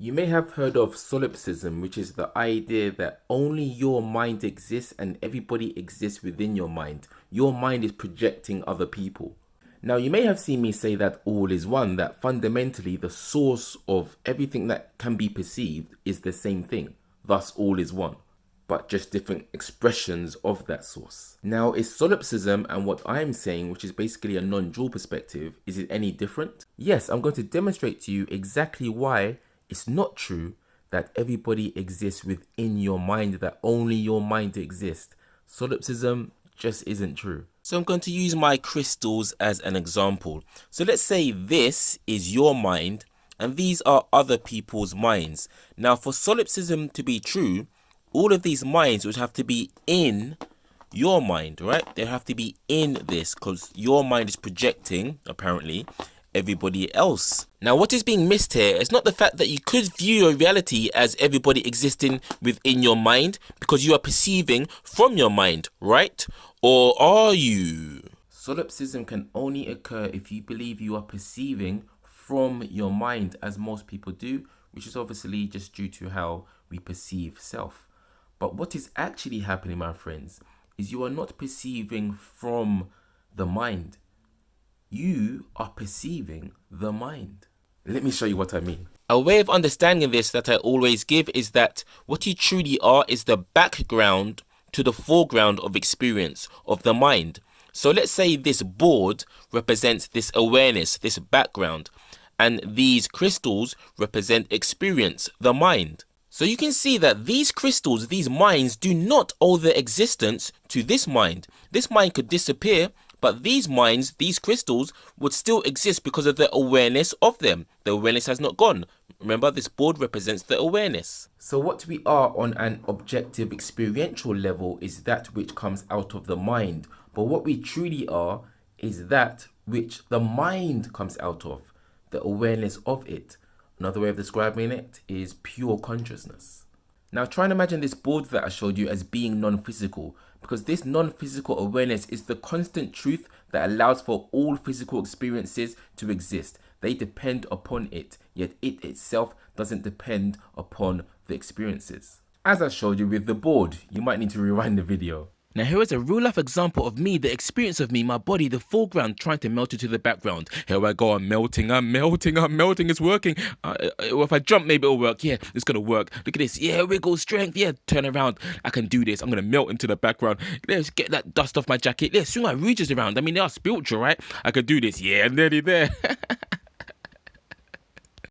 You may have heard of solipsism, which is the idea that only your mind exists and everybody exists within your mind. Your mind is projecting other people. Now, you may have seen me say that all is one, that fundamentally the source of everything that can be perceived is the same thing. Thus, all is one, but just different expressions of that source. Now, is solipsism and what I'm saying, which is basically a non-dual perspective, is it any different? Yes, I'm going to demonstrate to you exactly why it's not true that everybody exists within your mind, that only your mind exists. Solipsism just isn't true. So I'm going to use my crystals as an example. So let's say this is your mind and these are other people's minds. Now, for solipsism to be true, all of these minds would have to be in your mind, right? They have to be in this because your mind is projecting, apparently, everybody else. Now, what is being missed here is not the fact that you could view your reality as everybody existing within your mind because you are perceiving from your mind, right? Or are you? Solipsism can only occur if you believe you are perceiving from your mind, as most people do, which is obviously just due to how we perceive self. But what is actually happening, my friends, is you are not perceiving from the mind. You are perceiving the mind. Let me show you what I mean. A way of understanding this that I always give is that what you truly are is the background to the foreground of experience of the mind. So let's say this board represents this awareness, this background, and these crystals represent experience, the mind. So you can see that these crystals, these minds, do not owe their existence to this mind. This mind could disappear, but these minds, these crystals, would still exist because of the awareness of them. The awareness has not gone. Remember, this board represents the awareness. So what we are on an objective experiential level is that which comes out of the mind. But what we truly are is that which the mind comes out of, the awareness of it. Another way of describing it is pure consciousness. Now try and imagine this board that I showed you as being non-physical, because this non-physical awareness is the constant truth that allows for all physical experiences to exist. They depend upon it, yet it itself doesn't depend upon the experiences. As I showed you with the board, you might need to rewind the video. Now here is a real life example of me, the experience of me, my body, the foreground trying to melt into the background. Here I go, I'm melting, it's working. If I jump, maybe it'll work. Yeah, it's gonna work. Look at this, yeah, wiggle, strength, yeah, turn around. I can do this, I'm gonna melt into the background. Let's get that dust off my jacket. Let's swing my ridges around. I mean, they are spiritual, right? I can do this, yeah, I'm nearly there.